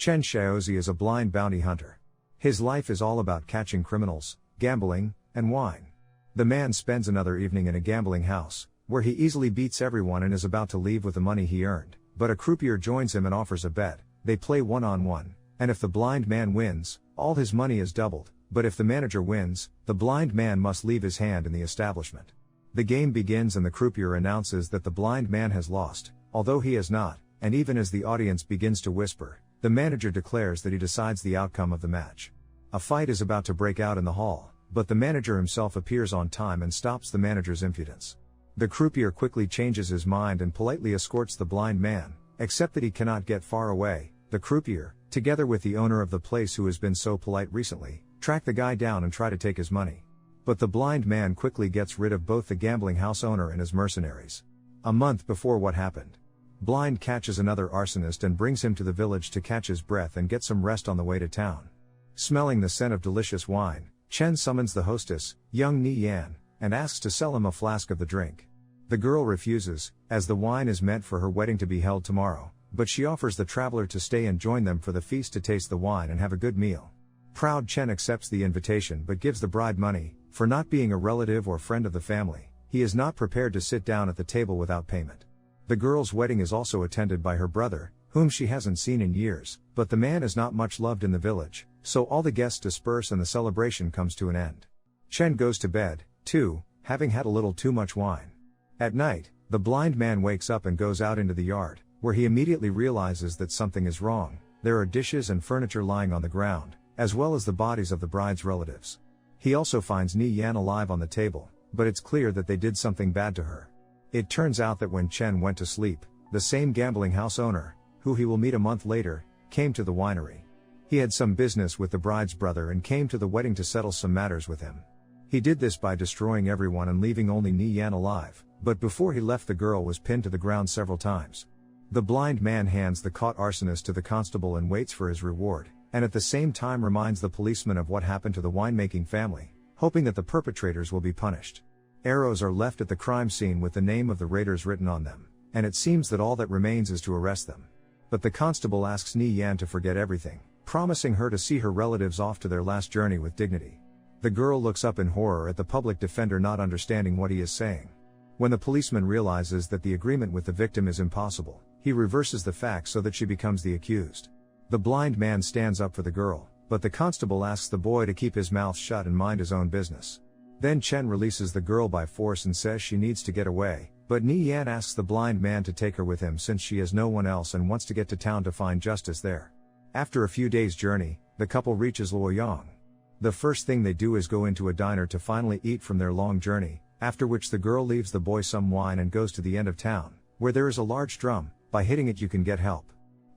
Chen Xiaozi is a blind bounty hunter. His life is all about catching criminals, gambling, and wine. The man spends another evening in a gambling house, where he easily beats everyone and is about to leave with the money he earned, but a croupier joins him and offers a bet. They play one-on-one, and if the blind man wins, all his money is doubled, but if the manager wins, the blind man must leave his hand in the establishment. The game begins and the croupier announces that the blind man has lost, although he has not, and even as the audience begins to whisper, the manager declares that he decides the outcome of the match. A fight is about to break out in the hall, but the manager himself appears on time and stops the manager's impudence. The croupier quickly changes his mind and politely escorts the blind man, except that he cannot get far away. The croupier, together with the owner of the place who has been so polite recently, track the guy down and try to take his money. But the blind man quickly gets rid of both the gambling house owner and his mercenaries. A month before what happened, Blind catches another arsonist and brings him to the village to catch his breath and get some rest on the way to town. Smelling the scent of delicious wine, Chen summons the hostess, young Ni Yan, and asks to sell him a flask of the drink. The girl refuses, as the wine is meant for her wedding to be held tomorrow, but she offers the traveler to stay and join them for the feast to taste the wine and have a good meal. Proud Chen accepts the invitation but gives the bride money. For not being a relative or friend of the family, he is not prepared to sit down at the table without payment. The girl's wedding is also attended by her brother, whom she hasn't seen in years, but the man is not much loved in the village, so all the guests disperse and the celebration comes to an end. Chen goes to bed, too, having had a little too much wine. At night, the blind man wakes up and goes out into the yard, where he immediately realizes that something is wrong. There are dishes and furniture lying on the ground, as well as the bodies of the bride's relatives. He also finds Ni Yan alive on the table, but it's clear that they did something bad to her. It turns out that when Chen went to sleep, the same gambling house owner, who he will meet a month later, came to the winery. He had some business with the bride's brother and came to the wedding to settle some matters with him. He did this by destroying everyone and leaving only Ni Yan alive, but before he left the girl was pinned to the ground several times. The blind man hands the caught arsonist to the constable and waits for his reward, and at the same time reminds the policeman of what happened to the winemaking family, hoping that the perpetrators will be punished. Arrows are left at the crime scene with the name of the raiders written on them, and it seems that all that remains is to arrest them. But the constable asks Ni Yan to forget everything, promising her to see her relatives off to their last journey with dignity. The girl looks up in horror at the public defender not understanding what he is saying. When the policeman realizes that the agreement with the victim is impossible, he reverses the facts so that she becomes the accused. The blind man stands up for the girl, but the constable asks the boy to keep his mouth shut and mind his own business. Then Chen releases the girl by force and says she needs to get away, but Ni Yan asks the blind man to take her with him since she has no one else and wants to get to town to find justice there. After a few days' journey, the couple reaches Luoyang. The first thing they do is go into a diner to finally eat from their long journey, after which the girl leaves the boy some wine and goes to the end of town, where there is a large drum. By hitting it you can get help.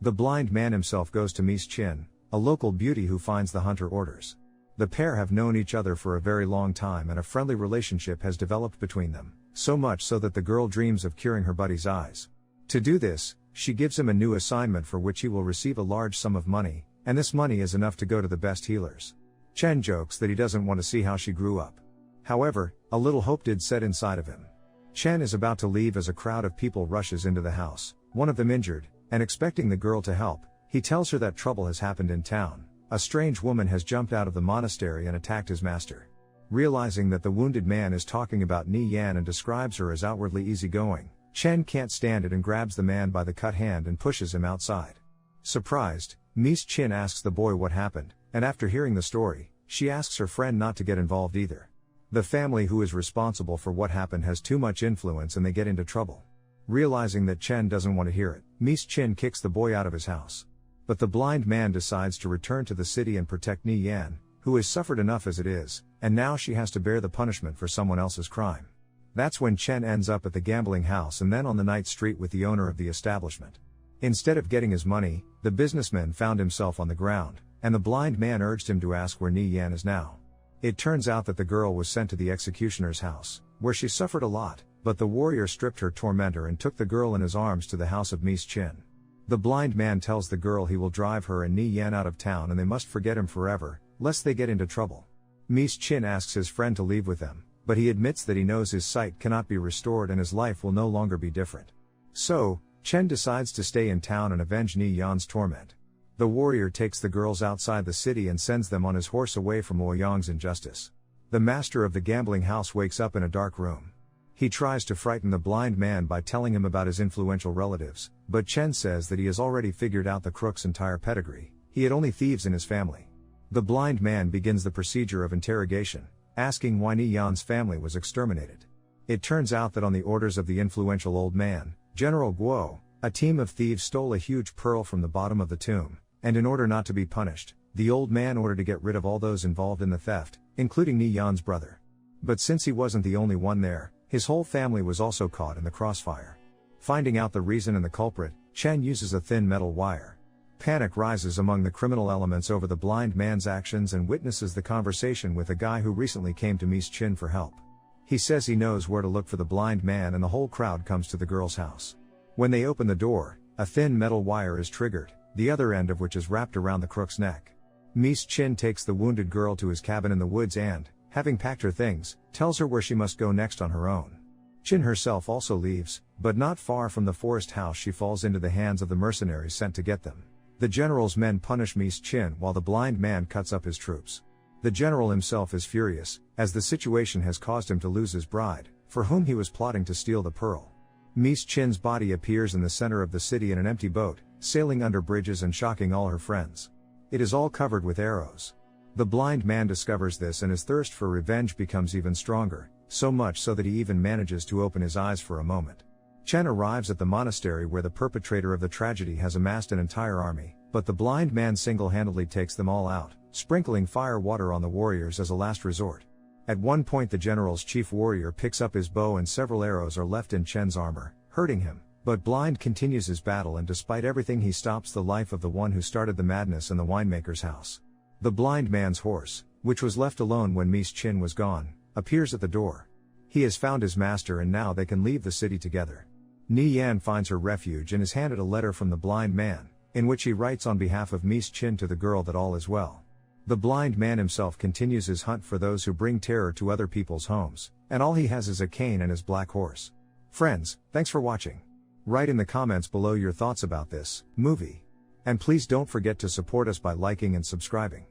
The blind man himself goes to Miss Qin, a local beauty who finds the hunter orders. The pair have known each other for a very long time and a friendly relationship has developed between them, so much so that the girl dreams of curing her buddy's eyes. To do this, she gives him a new assignment for which he will receive a large sum of money, and this money is enough to go to the best healers. Chen jokes that he doesn't want to see how she grew up. However, a little hope did set inside of him. Chen is about to leave as a crowd of people rushes into the house, one of them injured, and expecting the girl to help, he tells her that trouble has happened in town. A strange woman has jumped out of the monastery and attacked his master. Realizing that the wounded man is talking about Ni Yan and describes her as outwardly easygoing, Chen can't stand it and grabs the man by the cut hand and pushes him outside. Surprised, Miss Qin asks the boy what happened, and after hearing the story, she asks her friend not to get involved either. The family who is responsible for what happened has too much influence and they get into trouble. Realizing that Chen doesn't want to hear it, Miss Qin kicks the boy out of his house. But the blind man decides to return to the city and protect Ni Yan, who has suffered enough as it is, and now she has to bear the punishment for someone else's crime. That's when Chen ends up at the gambling house and then on the night street with the owner of the establishment. Instead of getting his money, the businessman found himself on the ground, and the blind man urged him to ask where Ni Yan is now. It turns out that the girl was sent to the executioner's house, where she suffered a lot, but the warrior stripped her tormentor and took the girl in his arms to the house of Miss Qin. The blind man tells the girl he will drive her and Ni Yan out of town and they must forget him forever, lest they get into trouble. Miss Qin asks his friend to leave with them, but he admits that he knows his sight cannot be restored and his life will no longer be different. So, Chen decides to stay in town and avenge Ni Yan's torment. The warrior takes the girls outside the city and sends them on his horse away from Luoyang's injustice. The master of the gambling house wakes up in a dark room. He tries to frighten the blind man by telling him about his influential relatives, but Chen says that he has already figured out the crook's entire pedigree. He had only thieves in his family. The blind man begins the procedure of interrogation, asking why Ni Yan's family was exterminated. It turns out that on the orders of the influential old man, General Guo, a team of thieves stole a huge pearl from the bottom of the tomb, and in order not to be punished, the old man ordered to get rid of all those involved in the theft, including Ni Yan's brother. But since he wasn't the only one there, his whole family was also caught in the crossfire. Finding out the reason and the culprit, Chen uses a thin metal wire. Panic rises among the criminal elements over the blind man's actions and witnesses the conversation with a guy who recently came to Mies Qin for help. He says he knows where to look for the blind man, and the whole crowd comes to the girl's house. When they open the door, a thin metal wire is triggered, the other end of which is wrapped around the crook's neck. Mies Qin takes the wounded girl to his cabin in the woods and, having packed her things, tells her where she must go next on her own. Qin herself also leaves, but not far from the forest house she falls into the hands of the mercenaries sent to get them. The general's men punish Mies Qin while the blind man cuts up his troops. The general himself is furious, as the situation has caused him to lose his bride, for whom he was plotting to steal the pearl. Mies Qin's body appears in the center of the city in an empty boat, sailing under bridges and shocking all her friends. It is all covered with arrows. The blind man discovers this and his thirst for revenge becomes even stronger, so much so that he even manages to open his eyes for a moment. Chen arrives at the monastery where the perpetrator of the tragedy has amassed an entire army, but the blind man single-handedly takes them all out, sprinkling fire water on the warriors as a last resort. At one point the general's chief warrior picks up his bow and several arrows are left in Chen's armor, hurting him, but Blind continues his battle and despite everything he stops the life of the one who started the madness in the winemaker's house. The blind man's horse, which was left alone when Mies Qin was gone, appears at the door. He has found his master and now they can leave the city together. Ni Yan finds her refuge and is handed a letter from the blind man, in which he writes on behalf of Mies Qin to the girl that all is well. The blind man himself continues his hunt for those who bring terror to other people's homes, and all he has is a cane and his black horse. Friends, thanks for watching. Write in the comments below your thoughts about this movie. And please don't forget to support us by liking and subscribing.